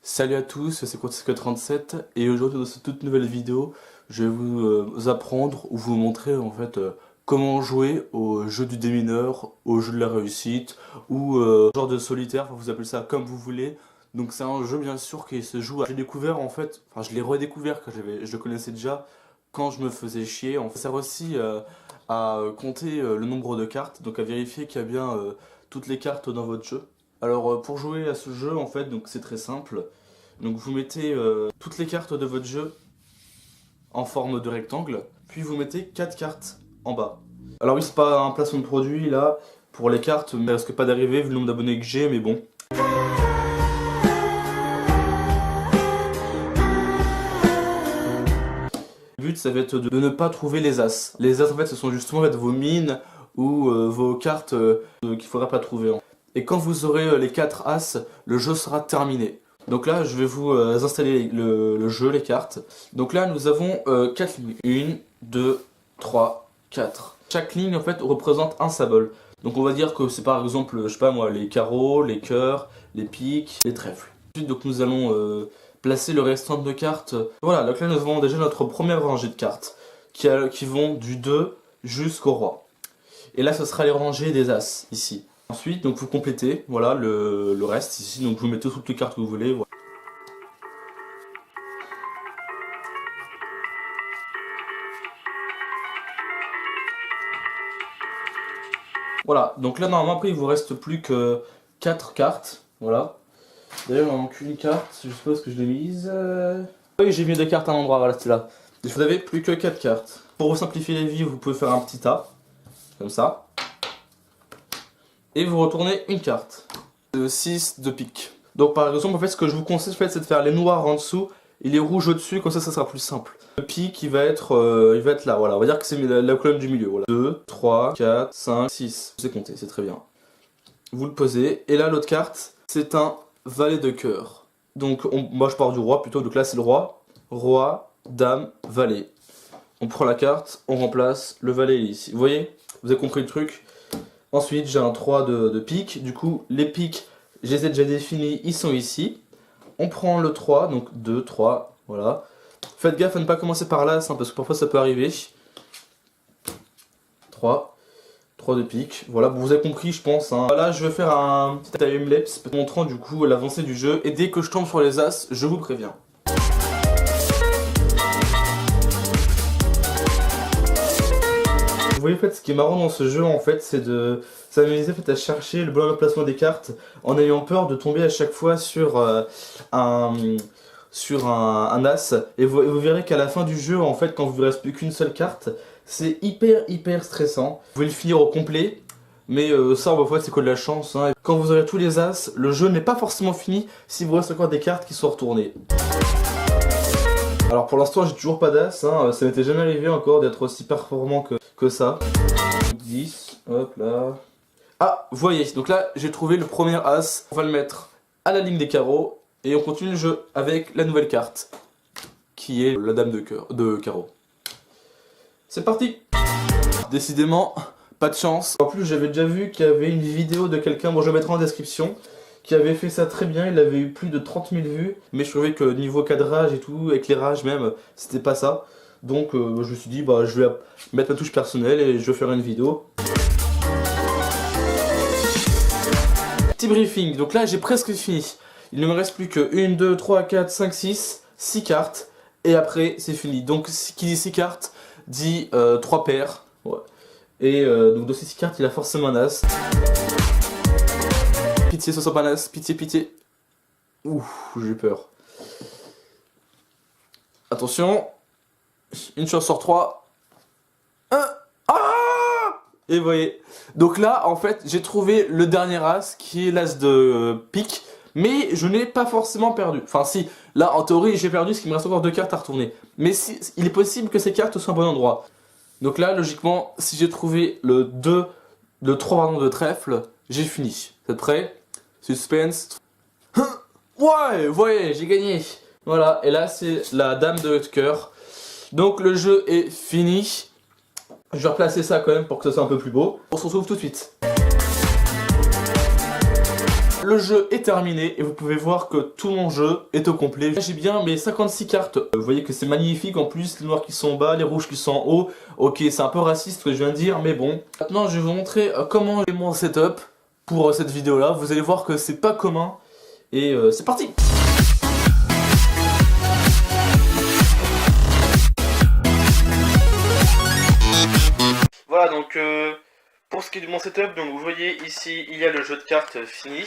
Salut à tous, c'est Courtisque37 et aujourd'hui dans cette toute nouvelle vidéo, je vais vous apprendre ou vous montrer en fait comment jouer au jeu du démineur, au jeu de la réussite ou genre de solitaire, enfin, vous appelez ça comme vous voulez. Donc c'est un jeu bien sûr qui se joue. J'ai découvert en fait, enfin je l'ai redécouvert quand je le connaissais déjà quand je me faisais chier. On sert aussi à compter le nombre de cartes, donc à vérifier qu'il y a bien toutes les cartes dans votre jeu. Alors pour jouer à ce jeu en fait, donc c'est très simple. Donc vous mettez toutes les cartes de votre jeu en forme de rectangle, puis vous mettez 4 cartes en bas. Alors oui, c'est pas un placement de produit là pour les cartes, mais risque pas d'arriver vu le nombre d'abonnés que j'ai, mais bon. Le but ça va être de ne pas trouver les as. Les as en fait ce sont justement en fait, vos mines ou vos cartes qu'il faudra pas trouver. Et quand vous aurez les 4 as, le jeu sera terminé. Donc là, je vais vous installer le jeu, les cartes. Donc là, nous avons 4 lignes. 1, 2, 3, 4. Chaque ligne, en fait, représente un symbole. Donc on va dire que c'est par exemple, je sais pas moi, les carreaux, les cœurs, les piques, les trèfles. Ensuite, donc nous allons placer le restant de cartes. Voilà, donc là, nous avons déjà notre première rangée de cartes qui vont du 2 jusqu'au roi. Et là, ce sera les rangées des as, ici. Ensuite, donc vous complétez, voilà, le reste ici, donc vous mettez toutes les cartes que vous voulez. Voilà. Voilà, donc là normalement après il vous reste plus que 4 cartes, voilà. D'ailleurs il en manque une carte, je suppose que je l'ai mise. Oui, j'ai mis 2 cartes à un endroit, voilà, c'est là. Et vous n'avez plus que 4 cartes. Pour vous simplifier la vie, vous pouvez faire un petit tas, comme ça. Et vous retournez une carte. 6 de pique. Donc par exemple, en fait, ce que je vous conseille, en fait, c'est de faire les noirs en dessous et les rouges au-dessus, comme ça sera plus simple. Le pique, il va être là, voilà. On va dire que c'est la colonne du milieu, voilà. 2, 3, 4, 5, 6. C'est compté, c'est très bien. Vous le posez. Et là, l'autre carte, c'est un valet de cœur. Donc, moi, je pars du roi plutôt. Donc là, c'est le roi. Roi, dame, valet. On prend la carte, on remplace, le valet ici. Vous voyez? Vous avez compris le truc? Ensuite, j'ai un 3 de pique. Du coup, les piques, je les ai déjà définis, ils sont ici. On prend le 3, donc 2, 3, voilà. Faites gaffe à ne pas commencer par l'as, hein, parce que parfois ça peut arriver. 3 de pique, voilà, vous avez compris je pense. Hein. Là, je vais faire un petit timelapse montrant du coup l'avancée du jeu. Et dès que je tombe sur les as, je vous préviens. Vous voyez en fait ce qui est marrant dans ce jeu en fait c'est de s'amuser en fait, à chercher le bon emplacement des cartes en ayant peur de tomber à chaque fois sur un as et vous verrez qu'à la fin du jeu en fait quand vous ne reste plus qu'une seule carte c'est hyper stressant. Vous pouvez le finir au complet mais ça en fait c'est que de la chance hein. Quand vous aurez tous les as, le jeu n'est pas forcément fini si vous reste encore des cartes qui sont retournées. Alors pour l'instant j'ai toujours pas d'as, hein. Ça m'était jamais arrivé encore d'être aussi performant que ça. 10, hop là. Ah, vous voyez, donc là j'ai trouvé le premier as, on va le mettre à la ligne des carreaux et on continue le jeu avec la nouvelle carte qui est la dame de carreaux. C'est parti. Décidément, pas de chance. En plus j'avais déjà vu qu'il y avait une vidéo de quelqu'un, bon je vais mettre en description, qui avait fait ça très bien, il avait eu plus de 30 000 vues, mais je trouvais que niveau cadrage et tout, éclairage même, c'était pas ça. Donc je me suis dit, bah, je vais mettre ma touche personnelle et je vais faire une vidéo. Petit briefing, donc là j'ai presque fini. Il ne me reste plus que 1, 2, 3, 4, 5, 6 cartes, et après c'est fini. Donc qui dit 6 cartes, dit 3 paires. Ouais. Et donc de ces 6 cartes, il a forcément un as. Pitié, ce soit pas un as, pitié. Ouh, j'ai eu peur. Attention. Une chance sur 3. Et vous voyez. Donc là, en fait, j'ai trouvé le dernier as, qui est l'as de pique. Mais je n'ai pas forcément perdu. Enfin si, là en théorie j'ai perdu parce qu'il me reste encore 2 cartes à retourner. Mais si, il est possible que ces cartes soient au bon endroit. Donc là, logiquement, si j'ai trouvé le 3 pardon, de trèfle, j'ai fini. Vous êtes prêts? Suspense. Ouais, vous voyez, j'ai gagné. Voilà, et là c'est la dame de cœur. Donc le jeu est fini. Je vais replacer ça quand même pour que ça soit un peu plus beau. On se retrouve tout de suite. le jeu est terminé et vous pouvez voir que tout mon jeu est au complet. J'ai bien mes 56 cartes. Vous voyez que c'est magnifique en plus, les noirs qui sont en bas, les rouges qui sont en haut. Ok, c'est un peu raciste ce que je viens de dire, mais bon. Maintenant, je vais vous montrer comment j'ai mon setup pour cette vidéo-là. Vous allez voir que c'est pas commun. Et c'est parti! Voilà, donc pour ce qui est de mon setup, donc vous voyez ici, il y a le jeu de cartes fini.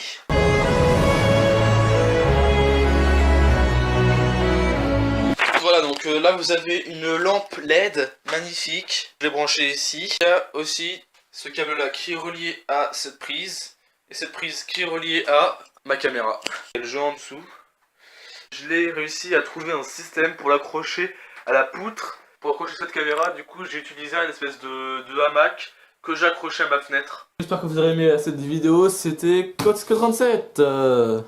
Voilà, donc là vous avez une lampe LED magnifique. Je l'ai branchée ici. Il y a aussi ce câble là qui est relié à cette prise. Et cette prise qui est reliée à ma caméra. Il y a le jeu en dessous. Je l'ai réussi à trouver un système pour l'accrocher à la poutre. Pour accrocher cette caméra, du coup j'ai utilisé une espèce de hamac que j'ai accroché à ma fenêtre. J'espère que vous avez aimé cette vidéo, c'était Kotske37.